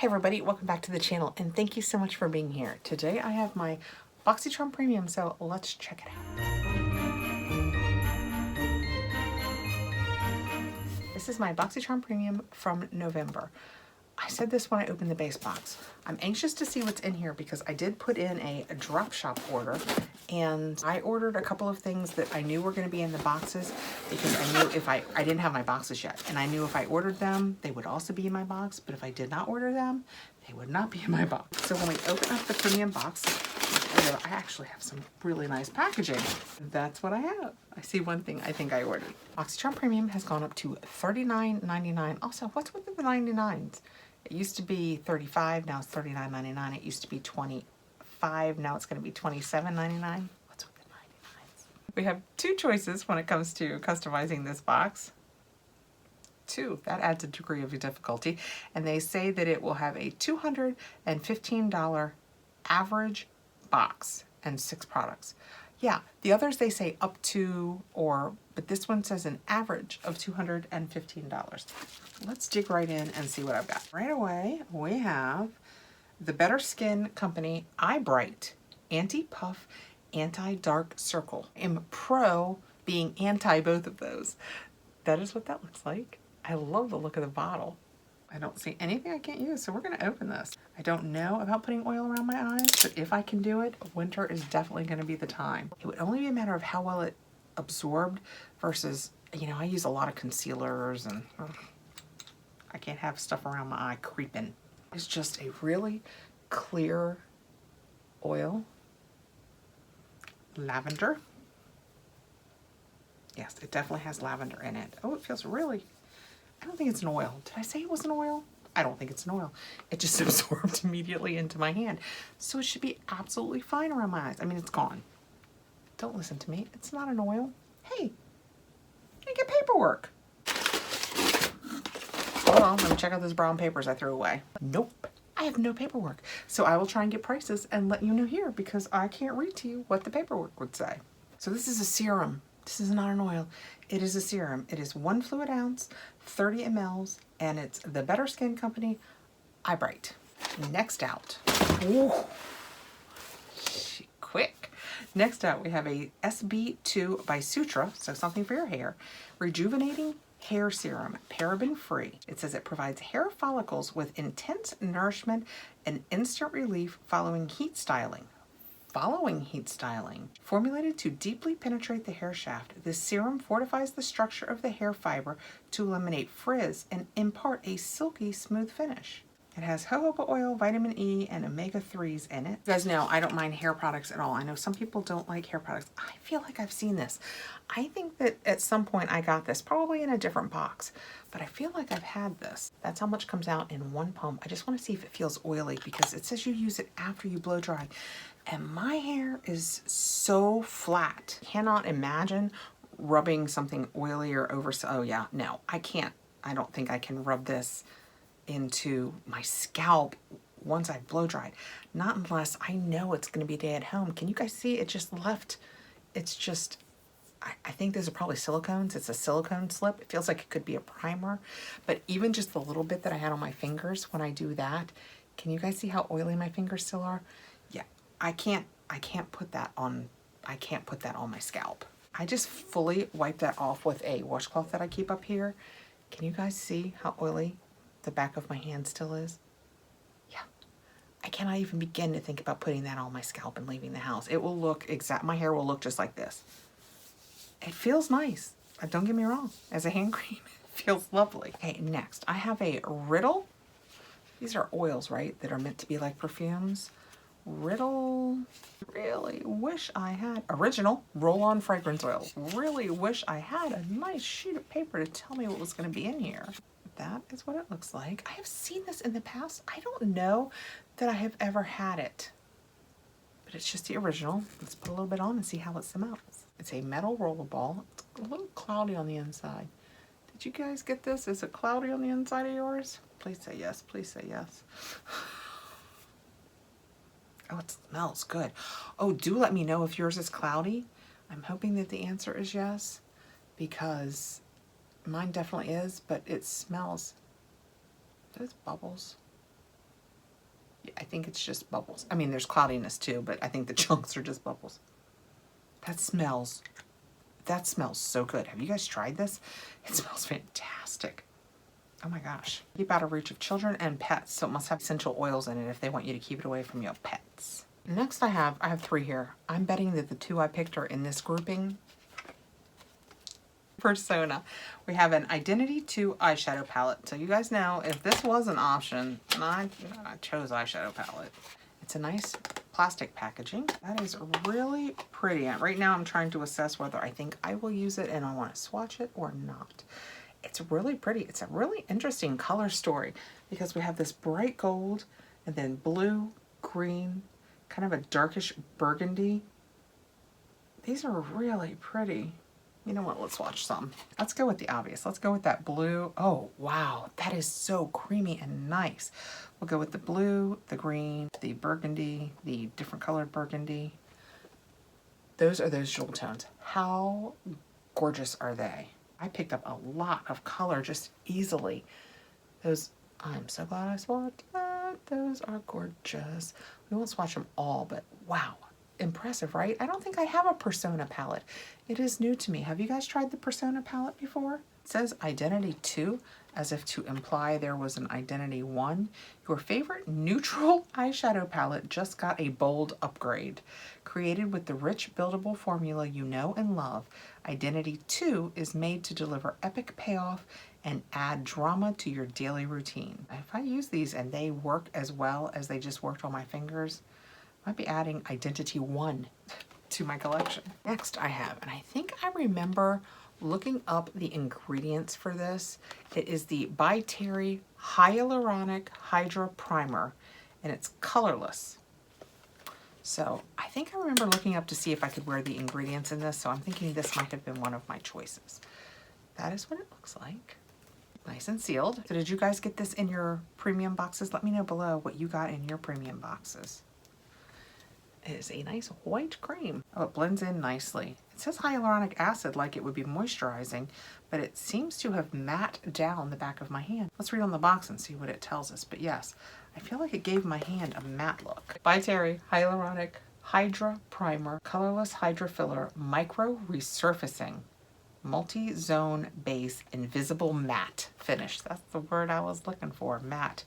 Hey everybody, welcome back to the channel and thank you so much for being here. Today I have my Boxycharm Premium, so let's check it out. This is my Boxycharm Premium from November. I said this when I opened the base box. I'm anxious to see what's in here because I did put in a drop shop order, and I ordered a couple of things that I knew were going to be in the boxes because I knew if I didn't have my boxes yet, and I knew if I ordered them they would also be in my box, but if I did not order them they would not be in my box. So when we open up the premium box, I actually have some really nice packaging. That's what I have. I see one thing I think I ordered. Boxycharm Premium has gone up to $39.99. Also, what's with the 99s? It used to be $35, now it's $39.99. It used to be $25, now it's going to be $27.99. What's with the 99s? We have two choices when it comes to customizing this box. Two, that adds a degree of difficulty. And they say that it will have a $215 average box and 6 products. Yeah, the others they say up to, but this one says an average of $215. Let's dig right in and see what I've got. Right away, we have the Better Skin Company Eye Bright Anti-Puff Anti-Dark Circle. I'm pro being anti both of those. That is what that looks like. I love the look of the bottle. I don't see anything I can't use, so we're going to open this. I don't know about putting oil around my eyes, but if I can do it, winter is definitely going to be the time. It would only be a matter of how well it absorbed versus, you know, I use a lot of concealers and I can't have stuff around my eye creeping. It's just a really clear oil. Lavender. Yes, it definitely has lavender in it. Oh, it feels really... I don't think it's an oil. Did I say it was an oil? I don't think it's an oil. It just absorbed immediately into my hand. So it should be absolutely fine around my eyes. I mean, it's gone. Don't listen to me. It's not an oil. Hey, I get paperwork. Hold on, let me check out those brown papers I threw away. Nope, I have no paperwork. So I will try and get prices and let you know here because I can't read to you what the paperwork would say. So this is a serum. This is not an oil. It is a serum. It is 1 fluid ounce, 30 mLs, and it's the Better Skin Company Eye Bright. Next out. Ooh, quick. Next out, we have a SB2 by Sutra, so something for your hair, Rejuvenating Hair Serum, paraben-free. It says it provides hair follicles with intense nourishment and instant relief following heat styling. Formulated to deeply penetrate the hair shaft, this serum fortifies the structure of the hair fiber to eliminate frizz and impart a silky smooth finish. It has jojoba oil, vitamin E, and omega-3s in it. You guys know I don't mind hair products at all. I know some people don't like hair products. I feel like I've seen this. I think that at some point I got this, probably in a different box, but I feel like I've had this. That's how much comes out in one pump. I just want to see if it feels oily because it says you use it after you blow dry. And my hair is so flat. Cannot imagine rubbing something oily or over. Oh yeah, no, I can't. I don't think I can rub this into my scalp once I've blow dried. Not unless I know it's going to be a day at home. Can you guys see it just left? It's just, I think those are probably silicones. It's a silicone slip. It feels like it could be a primer. But even just the little bit that I had on my fingers when I do that, can you guys see how oily my fingers still are? Yeah, I can't put that on my scalp. I just fully wipe that off with a washcloth that I keep up here. Can you guys see how oily the back of my hand still is? Yeah, I cannot even begin to think about putting that on my scalp and leaving the house. It will look my hair will look just like this. It feels nice. Don't get me wrong. As a hand cream, it feels lovely. Okay, next I have a Riddle. These are oils, right? That are meant to be like perfumes. Riddle, really wish I had original roll-on fragrance oil. Really wish I had a nice sheet of paper to tell me what was going to be in here. That is what it looks like. I have seen this in the past. I don't know that I have ever had it, but it's just the original. Let's put a little bit on and see how it smells. It's a metal rollerball. It's a little cloudy on the inside. Did you guys get this? Is it cloudy on the inside of yours? Please say yes. Please say yes. Oh, it smells good. Oh, do let me know if yours is cloudy. I'm hoping that the answer is yes, because mine definitely is, but it smells. Those bubbles. Yeah, I think it's just bubbles. I mean, there's cloudiness too, but I think the chunks are just bubbles. That smells so good. Have you guys tried this? It smells fantastic. Oh my gosh. Keep out of reach of children and pets, so it must have essential oils in it if they want you to keep it away from your pets. Next I have 3 here. I'm betting that the 2 I picked are in this grouping. Persona. We have an Identity 2 eyeshadow palette. So you guys know if this was an option, I chose eyeshadow palette. It's a nice plastic packaging. That is really pretty. Right now I'm trying to assess whether I think I will use it and I want to swatch it or not. It's really pretty. It's a really interesting color story because we have this bright gold and then blue, green, kind of a darkish burgundy. These are really pretty. You know what, let's watch some. Let's go with the obvious. Let's go with that blue. Oh, wow, that is so creamy and nice. We'll go with the blue, the green, the burgundy, the different colored burgundy. Those are those jewel tones. How gorgeous are they? I picked up a lot of color just easily. Those, I'm so glad I swatched that. Those are gorgeous. We won't swatch them all, but wow. Impressive, right? I don't think I have a Persona palette. It is new to me. Have you guys tried the Persona palette before? It says Identity 2, as if to imply there was an Identity 1. Your favorite neutral eyeshadow palette just got a bold upgrade. Created with the rich, buildable formula you know and love, Identity 2 is made to deliver epic payoff and add drama to your daily routine. If I use these and they work as well as they just worked on my fingers, might be adding Identity 1 to my collection. Next I have, and I think I remember looking up the ingredients for this. It is the By Terry Hyaluronic Hydra Primer, and it's colorless. So I think I remember looking up to see if I could wear the ingredients in this, so I'm thinking this might have been one of my choices. That is what it looks like. Nice and sealed. So did you guys get this in your premium boxes? Let me know below what you got in your premium boxes. It is a nice white cream. Oh, it blends in nicely. It says hyaluronic acid like it would be moisturizing, but it seems to have matte down the back of my hand. Let's read on the box and see what it tells us. But yes, I feel like it gave my hand a matte look. By Terry Hyaluronic Hydra Primer, Colorless Hydra Filler, Micro Resurfacing, Multi-Zone Base, Invisible Matte Finish. That's the word I was looking for, matte.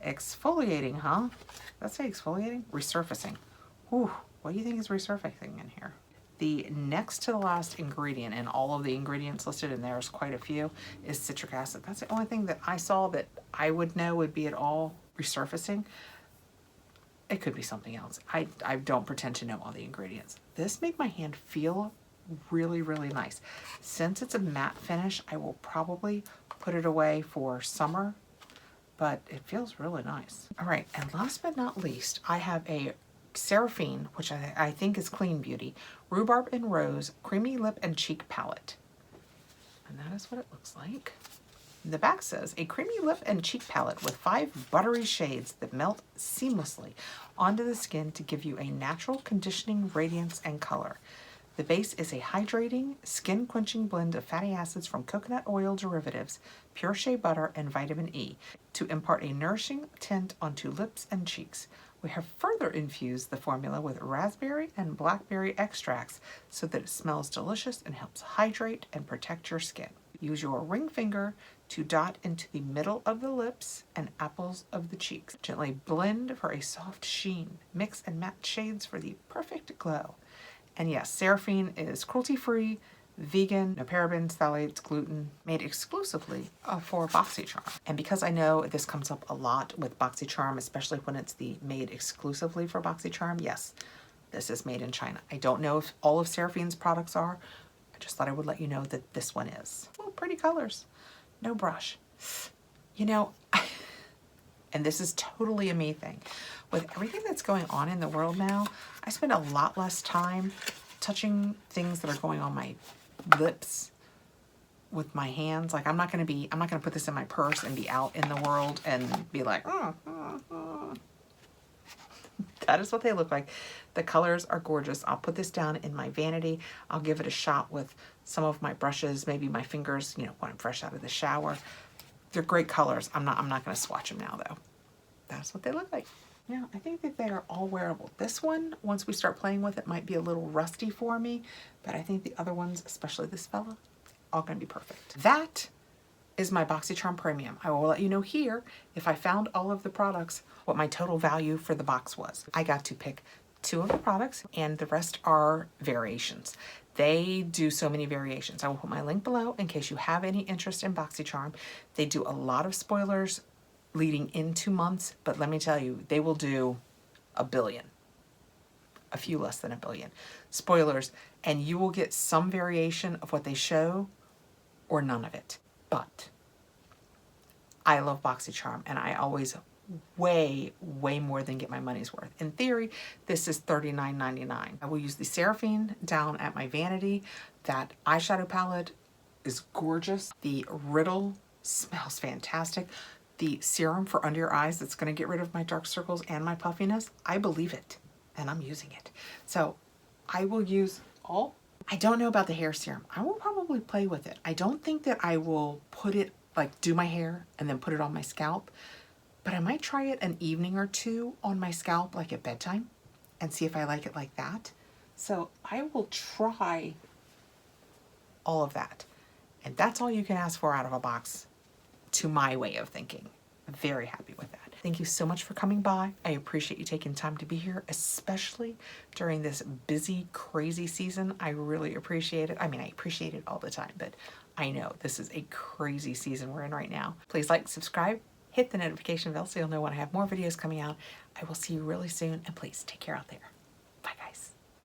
Exfoliating, huh? Let's say exfoliating? Resurfacing. Ooh, what do you think is resurfacing in here? The next to the last ingredient, and all of the ingredients listed, and there's quite a few, is citric acid. That's the only thing that I saw that I would know would be at all resurfacing. It could be something else. I don't pretend to know all the ingredients. This made my hand feel really, really nice. Since it's a matte finish, I will probably put it away for summer, but it feels really nice. All right, and last but not least, I have a Seraphine, which I think is Clean Beauty, Rhubarb and Rose Creamy Lip and Cheek Palette. And that is what it looks like. The back says, a creamy lip and cheek palette with 5 buttery shades that melt seamlessly onto the skin to give you a natural conditioning radiance and color. The base is a hydrating, skin-quenching blend of fatty acids from coconut oil derivatives, pure shea butter, and vitamin E to impart a nourishing tint onto lips and cheeks. We have further infused the formula with raspberry and blackberry extracts so that it smells delicious and helps hydrate and protect your skin. Use your ring finger to dot into the middle of the lips and apples of the cheeks. Gently blend for a soft sheen. Mix and match shades for the perfect glow. And yes, Seraphine is cruelty-free, vegan, no parabens, phthalates, gluten, made exclusively for Boxycharm. And because I know this comes up a lot with Boxycharm, especially when it's the made exclusively for Boxycharm, yes, this is made in China. I don't know if all of Seraphine's products are. I just thought I would let you know that this one is. Oh, pretty colors. No brush. You know, and this is totally a me thing. With everything that's going on in the world now, I spend a lot less time touching things that are going on my lips with my hands. Like I'm not gonna put this in my purse and be out in the world and be like, That is what they look like. The colors are gorgeous. I'll put this down in my vanity. I'll give it a shot with some of my brushes, maybe my fingers, you know, when I'm fresh out of the shower. They're great colors. I'm not gonna swatch them now though. That's what they look like. Yeah, I think that they are all wearable. This one, once we start playing with it, might be a little rusty for me, but I think the other ones, especially this fella, all gonna be perfect. That is my Boxycharm Premium. I will let you know here, if I found all of the products, what my total value for the box was. I got to pick 2 of the products and the rest are variations. They do so many variations. I will put my link below in case you have any interest in Boxycharm. They do a lot of spoilers leading into months, but let me tell you, they will do a billion, a few less than a billion spoilers, and you will get some variation of what they show or none of it. But I love Boxycharm and I always way more than get my money's worth. In theory, this is $39.99. I will use the Seraphine down at my vanity. That eyeshadow palette is gorgeous. The Riddle smells fantastic. The serum for under your eyes that's going to get rid of my dark circles and my puffiness, I believe it and I'm using it. So I will use all. I don't know about the hair serum. I will probably play with it. I don't think that I will put it, like do my hair and then put it on my scalp, but I might try it an evening or two on my scalp, like at bedtime, and see if I like it like that. So I will try all of that. And that's all you can ask for out of a box, to my way of thinking. I'm very happy with that. Thank you so much for coming by. I appreciate you taking time to be here, especially during this busy, crazy season. I really appreciate it. I mean, I appreciate it all the time, but I know this is a crazy season we're in right now. Please like, subscribe, hit the notification bell so you'll know when I have more videos coming out. I will see you really soon, and please take care out there.